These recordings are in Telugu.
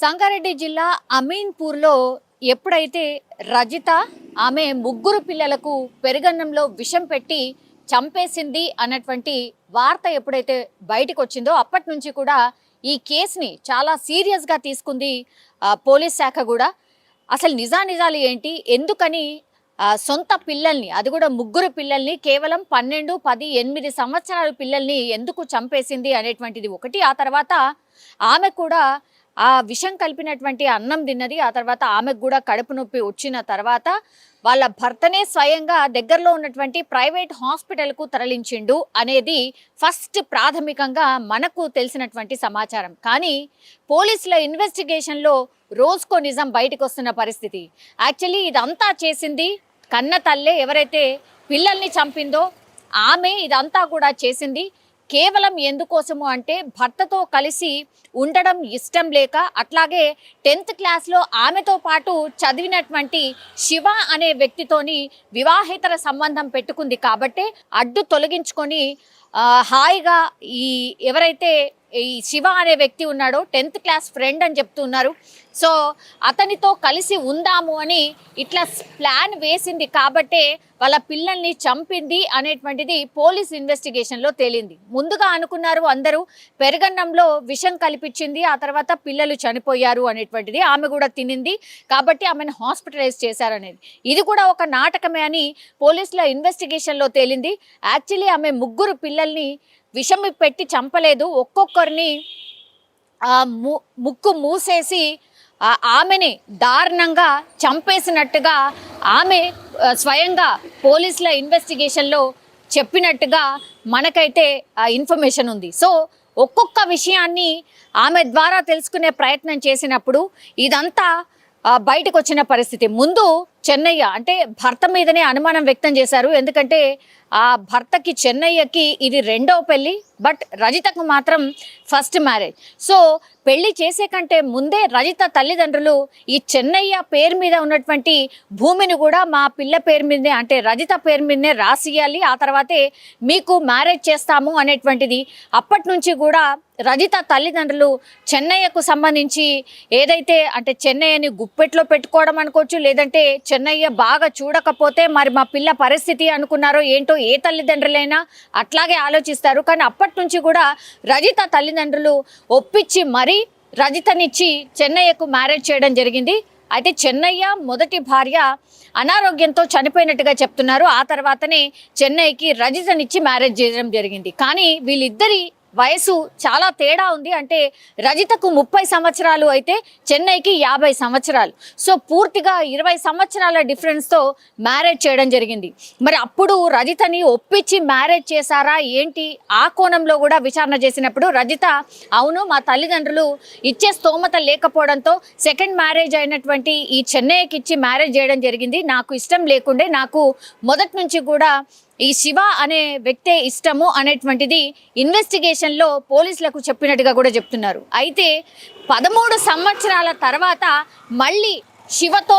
సంగారెడ్డి జిల్లా అమీన్పూర్లో ఎప్పుడైతే రజిత ఆమె ముగ్గురు పిల్లలకు పెరుగన్నంలో విషం పెట్టి చంపేసింది అన్నటువంటి వార్త ఎప్పుడైతే బయటకు వచ్చిందో అప్పటి నుంచి కూడా ఈ కేసుని చాలా సీరియస్గా తీసుకుంది పోలీస్ శాఖ కూడా. అసలు నిజానిజాలు ఏంటి, ఎందుకని సొంత పిల్లల్ని, అది కూడా ముగ్గురు పిల్లల్ని, కేవలం 12, 10, 8 సంవత్సరాల పిల్లల్ని ఎందుకు చంపేసింది అనేటువంటిది ఒకటి. ఆ తర్వాత ఆమె కూడా ఆ విషం కలిపినటువంటి అన్నం తిన్నది. ఆ తర్వాత ఆమెకు కూడా కడుపు నొప్పి వచ్చిన తర్వాత వాళ్ళ భర్తనే స్వయంగా దగ్గరలో ఉన్నటువంటి ప్రైవేట్ హాస్పిటల్కు తరలించిండు అనేది ఫస్ట్ ప్రాథమికంగా మనకు తెలిసినటువంటి సమాచారం. కానీ పోలీసుల ఇన్వెస్టిగేషన్లో రోజుకో నిజం బయటకు వస్తున్న పరిస్థితి. యాక్చువల్లీ ఇదంతా చేసింది కన్న తల్లే, ఎవరైతే పిల్లల్ని చంపిందో ఆమె ఇదంతా కూడా చేసింది. కేవలం ఎందుకోసము అంటే భర్తతో కలిసి ఉండడం ఇష్టం లేక, అట్లాగే 10th క్లాస్లో ఆమెతో పాటు చదివినటువంటి శివ అనే వ్యక్తితోని వివాహేతర సంబంధం పెట్టుకుంది కాబట్టి అడ్డు తొలగించుకొని హాయిగా ఈ ఎవరైతే ఈ శివ అనే వ్యక్తి ఉన్నాడో 10th క్లాస్ ఫ్రెండ్ అని చెప్తున్నారు. సో అతనితో కలిసి ఉందాము అని ఇట్లా ప్లాన్ వేసింది కాబట్టే వాళ్ళ పిల్లల్ని చంపింది అనేటువంటిది పోలీస్ ఇన్వెస్టిగేషన్లో తేలింది. ముందుగా అనుకున్నారు అందరూ పెరుగన్నంలో విషం కల్పించింది, ఆ తర్వాత పిల్లలు చనిపోయారు అనేటువంటిది, ఆమె కూడా తినింది కాబట్టి ఆమెను హాస్పిటలైజ్ చేశారనేది. ఇది కూడా ఒక నాటకమే అని పోలీసుల ఇన్వెస్టిగేషన్లో తేలింది. యాక్చువల్లీ ఆమె ముగ్గురు పిల్లల్ని విషం పెట్టి చంపలేదు, ఒక్కొక్కరిని ముక్కు మూసేసి ఆమెని దారుణంగా చంపేసినట్టుగా ఆమె స్వయంగా పోలీసుల ఇన్వెస్టిగేషన్లో చెప్పినట్టుగా మనకైతే ఇన్ఫర్మేషన్ ఉంది. సో ఒక్కొక్క విషయాన్ని ఆమె ద్వారా తెలుసుకునే ప్రయత్నం చేసినప్పుడు ఇదంతా బయటకు వచ్చిన పరిస్థితి. ముందు చెన్నయ్య అంటే భర్త మీదనే అనుమానం వ్యక్తం చేశారు. ఎందుకంటే ఆ భర్తకి చెన్నయ్యకి ఇది రెండవ పెళ్ళి, బట్ రజితకు మాత్రం ఫస్ట్ మ్యారేజ్. సో పెళ్లి చేసే కంటే ముందే రజిత తల్లిదండ్రులు ఈ చెన్నయ్య పేరు మీద ఉన్నటువంటి భూమిని కూడా మా పిల్ల పేరు మీదనే, అంటే రజిత పేరు మీదనే రాసియాలి, ఆ తర్వాతే మీకు మ్యారేజ్ చేస్తాము అనేటువంటిది. అప్పటి నుంచి కూడా రజిత తల్లిదండ్రులు చెన్నయ్యకు సంబంధించి ఏదైతే అంటే చెన్నయ్యని గుప్పెట్లో పెట్టుకోవడం అనుకోవచ్చు, లేదంటే చెన్నయ్య బాగా చూడకపోతే మరి మా పిల్ల పరిస్థితి అనుకున్నారో ఏంటో, ఏ తల్లిదండ్రులైనా అట్లాగే ఆలోచిస్తారు. కానీ అప్పటి నుంచి కూడా రజిత తల్లిదండ్రులు ఒప్పించి మరీ రజితనిచ్చి చెన్నయ్యకు మ్యారేజ్ చేయడం జరిగింది. అయితే చెన్నయ్య మొదటి భార్య అనారోగ్యంతో చనిపోయినట్టుగా చెప్తున్నారు. ఆ తర్వాతనే చెన్నయ్యకి రజితనిచ్చి మ్యారేజ్ చేయడం జరిగింది. కానీ వీళ్ళిద్దరి వయసు చాలా తేడా ఉంది. అంటే రజితకు 30 సంవత్సరాలు అయితే చెన్నైకి 50 సంవత్సరాలు. సో పూర్తిగా 20 సంవత్సరాల డిఫరెన్స్తో మ్యారేజ్ చేయడం జరిగింది. మరి అప్పుడు రజితని ఒప్పించి మ్యారేజ్ చేశారా ఏంటి, ఆ కోణంలో కూడా విచారణ చేసినప్పుడు రజిత అవును, మా తల్లిదండ్రులు ఇచ్చే స్తోమత లేకపోవడంతో సెకండ్ మ్యారేజ్ అయినటువంటి ఈ చెన్నైకి ఇచ్చి మ్యారేజ్ చేయడం జరిగింది. నాకు ఇష్టం లేకుండే, నాకు మొదటి నుంచి కూడా ఈ శివ అనే వ్యక్తే ఇష్టము అనేటువంటిది ఇన్వెస్టిగేషన్లో పోలీసులకు చెప్పినట్టుగా కూడా చెప్తున్నారు. అయితే 13 సంవత్సరాల తర్వాత మళ్ళీ శివతో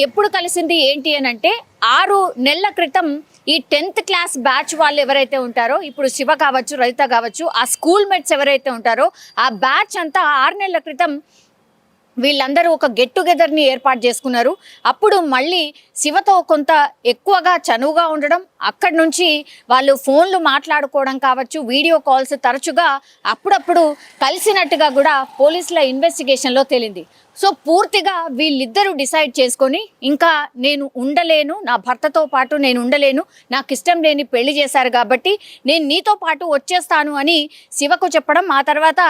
ఎప్పుడు కలిసింది ఏంటి అని అంటే 6 నెలల క్రితం ఈ 10th క్లాస్ బ్యాచ్ వాళ్ళు ఎవరైతే ఉంటారో, ఇప్పుడు శివ కావచ్చు, రజిత కావచ్చు, ఆ స్కూల్ మేట్స్ ఎవరైతే ఉంటారో ఆ బ్యాచ్ అంతా 6 నెలల క్రితం వీళ్ళందరూ ఒక గెట్ టుగెదర్ని ఏర్పాటు చేసుకున్నారు. అప్పుడు మళ్ళీ శివతో కొంత ఎక్కువగా చనువుగా ఉండడం, అక్కడి నుంచి వాళ్ళు ఫోన్లు మాట్లాడుకోవడం కావచ్చు, వీడియో కాల్స్ తరచుగా అప్పుడప్పుడు కలిసినట్టుగా కూడా పోలీసుల ఇన్వెస్టిగేషన్లో తేలింది. సో పూర్తిగా వీళ్ళిద్దరూ డిసైడ్ చేసుకొని ఇంకా నేను ఉండలేను, నా భర్తతో పాటు నేను ఉండలేను, నాకు ఇష్టం లేని పెళ్లి చేశారు కాబట్టి నేను నీతో పాటు వచ్చేస్తాను అని శివకు చెప్పడం, ఆ తర్వాత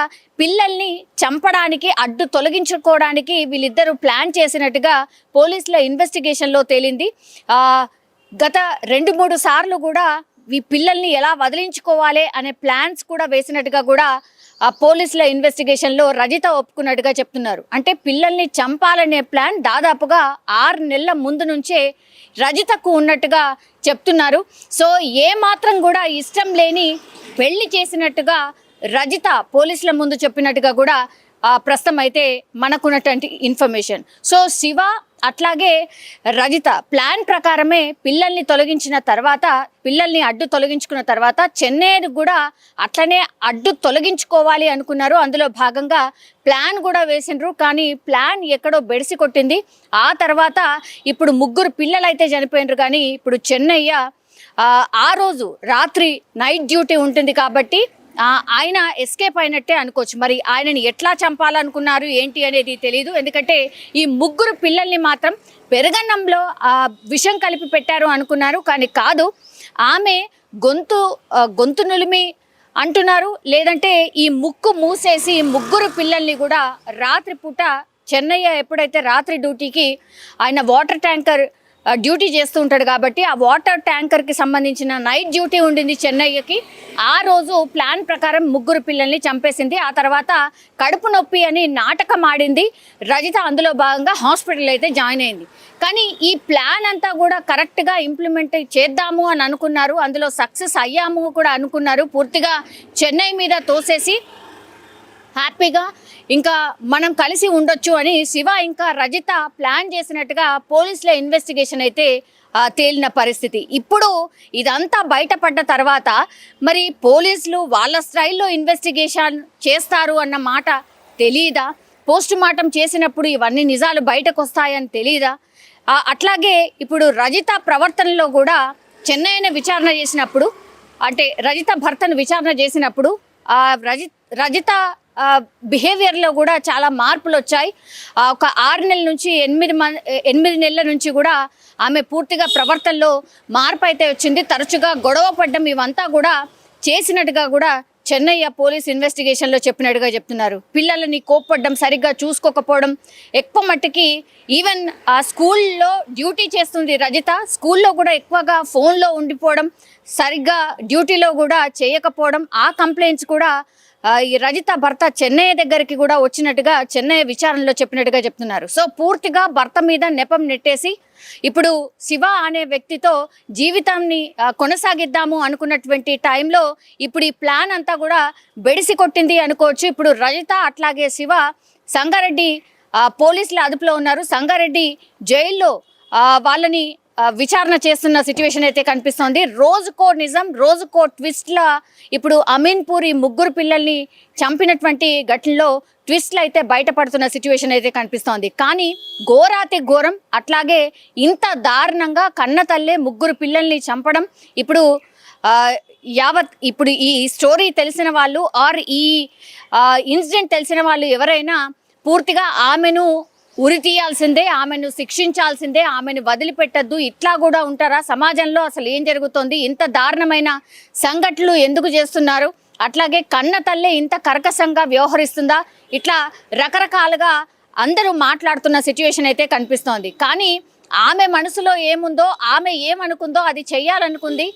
పిల్లల్ని చంపడానికి అడ్డు తొలగించుకోవడానికి వీళ్ళిద్దరూ ప్లాన్ చేసినట్టుగా పోలీసుల ఇన్వెస్టిగేషన్లో తేలింది. గత 2-3 సార్లు కూడా ఈ పిల్లల్ని ఎలా వదిలించుకోవాలి అనే ప్లాన్స్ కూడా వేసినట్టుగా కూడా పోలీసుల ఇన్వెస్టిగేషన్లో రజిత ఒప్పుకున్నట్టుగా చెప్తున్నారు. అంటే పిల్లల్ని చంపాలనే ప్లాన్ దాదాపుగా 6 నెలల ముందు నుంచే రజితకు ఉన్నట్టుగా చెప్తున్నారు. సో ఏ మాత్రం కూడా ఇష్టం లేని పెళ్లి చేసినట్టుగా రజిత పోలీసుల ముందు చెప్పినట్టుగా కూడా ప్రస్తుతం అయితే మనకున్నటువంటి ఇన్ఫర్మేషన్. సో శివ అట్లాగే రజిత ప్లాన్ ప్రకారమే పిల్లల్ని అడ్డు తొలగించుకున్న తర్వాత చెన్నైని కూడా అట్లనే అడ్డు తొలగించుకోవాలి అనుకున్నారు. అందులో భాగంగా ప్లాన్ కూడా వేసిండ్రు. కానీ ప్లాన్ ఎక్కడో బెడిసి కొట్టింది. ఆ తర్వాత ఇప్పుడు 3 పిల్లలు అయితే చనిపోయినరు. కానీ ఇప్పుడు చెన్నయ్య ఆ రోజు రాత్రి నైట్ డ్యూటీ ఉంటుంది కాబట్టి ఆయన ఎస్కేప్ అయినట్టే అనుకోవచ్చు. మరి ఆయనని ఎట్లా చంపాలనుకున్నారు ఏంటి అనేది తెలియదు. ఎందుకంటే ఈ 3 పిల్లల్ని మాత్రం పెరగన్నంలో విషం కలిపి పెట్టారు అనుకున్నారు. కానీ కాదు, ఆమె గొంతు నులిమి అంటున్నారు. లేదంటే ఈ ముక్కు మూసేసి 3 పిల్లల్ని కూడా రాత్రిపూట చెన్నయ్య ఎప్పుడైతే రాత్రి డ్యూటీకి ఆయన వాటర్ ట్యాంకర్ డ్యూటీ చేస్తూ ఉంటాడు కాబట్టి ఆ వాటర్ ట్యాంకర్కి సంబంధించిన నైట్ డ్యూటీ ఉండింది చెన్నయ్యకి. ఆ రోజు ప్లాన్ ప్రకారం 3 పిల్లల్ని చంపేసింది. ఆ తర్వాత కడుపు నొప్పి అని నాటకం ఆడింది రజిత. అందులో భాగంగా హాస్పిటల్ అయితే జాయిన్ అయింది. కానీ ఈ ప్లాన్ అంతా కూడా కరెక్ట్గా ఇంప్లిమెంట్ చేద్దాము అని అనుకున్నారు. అందులో సక్సెస్ అయ్యాము కూడా అనుకున్నారు. పూర్తిగా చెన్నై మీద తోసేసి హ్యాపీగా ఇంకా మనం కలిసి ఉండొచ్చు అని శివ ఇంకా రజిత ప్లాన్ చేసినట్టుగా పోలీసుల ఇన్వెస్టిగేషన్ అయితే తేలిన పరిస్థితి. ఇప్పుడు ఇదంతా బయటపడ్డ తర్వాత మరి పోలీసులు వాళ్ళ స్టైల్లో ఇన్వెస్టిగేషన్ చేస్తారు అన్న మాట తెలీదా? పోస్ట్ మార్టం చేసినప్పుడు ఇవన్నీ నిజాలు బయటకు వస్తాయని తెలీదా? అట్లాగే ఇప్పుడు రజిత ప్రవర్తనలో కూడా చెన్నైని విచారణ చేసినప్పుడు, అంటే రజిత భర్తను విచారణ చేసినప్పుడు రజిత బిహేవియర్లో కూడా చాలా మార్పులు వచ్చాయి. ఒక 6 నెలల నుంచి 8 నెలల నుంచి కూడా ఆమె పూర్తిగా ప్రవర్తనలో మార్పు అయితే వచ్చింది. తరచుగా గొడవ పడ్డం ఇవంతా కూడా చేసినట్టుగా కూడా చెన్నయ్య పోలీస్ ఇన్వెస్టిగేషన్లో చెప్పినట్టుగా చెప్తున్నారు. పిల్లలని కోప్పడ్డం, సరిగ్గా చూసుకోకపోవడం, ఎక్కువ మట్టుకి ఈవెన్ ఆ స్కూల్లో డ్యూటీ చేస్తుంది రజిత, స్కూల్లో కూడా ఎక్కువగా ఫోన్లో ఉండిపోవడం, సరిగ్గా డ్యూటీలో కూడా చేయకపోవడం, ఆ కంప్లైంట్స్ కూడా ఈ రజిత భర్త చెన్నయ్య దగ్గరికి కూడా వచ్చినట్టుగా చెన్నయ్య విచారణలో చెప్పినట్టుగా చెప్తున్నారు. సో పూర్తిగా భర్త మీద నెపం నెట్టేసి ఇప్పుడు శివ అనే వ్యక్తితో జీవితాన్ని కొనసాగిద్దాము అనుకున్నటువంటి టైంలో ఇప్పుడు ఈ ప్లాన్ అంతా కూడా బెడిసి కొట్టింది అనుకోవచ్చు. ఇప్పుడు రజిత అట్లాగే శివ సంగారెడ్డి పోలీసుల అదుపులో ఉన్నారు. సంగారెడ్డి జైల్లో వాళ్ళని విచారణ చేస్తున్న సిచ్యువేషన్ అయితే కనిపిస్తోంది. రోజుకో నిజం, రోజుకో ట్విస్ట్ల ఇప్పుడు అమీన్పూర్ ఈ 3 పిల్లల్ని చంపినటువంటి ఘటనలో ట్విస్ట్లు అయితే బయటపడుతున్న సిచ్యువేషన్ అయితే కనిపిస్తోంది. కానీ ఘోరాతి ఘోరం, అట్లాగే ఇంత దారుణంగా కన్న తల్లే 3 పిల్లల్ని చంపడం ఇప్పుడు ఇప్పుడు ఈ స్టోరీ తెలిసిన వాళ్ళు ఆర్ ఈ ఇన్సిడెంట్ తెలిసిన వాళ్ళు ఎవరైనా పూర్తిగా ఆమెను ఉరి తీయాల్సిందే, ఆమెను శిక్షించాల్సిందే, ఆమెను వదిలిపెట్టద్దు. ఇట్లా కూడా ఉంటారా సమాజంలో? అసలు ఏం జరుగుతోంది? ఇంత దారుణమైన సంఘటనలు ఎందుకు చేస్తున్నారు? అట్లాగే కన్న తల్లే ఇంత కర్కశంగా వ్యవహరిస్తుందా? ఇట్లా రకరకాలుగా అందరూ మాట్లాడుతున్న సిచ్యువేషన్ అయితే కనిపిస్తోంది. కానీ ఆమె మనసులో ఏముందో, ఆమె ఏమనుకుందో అది చెయ్యాలనుకుంది.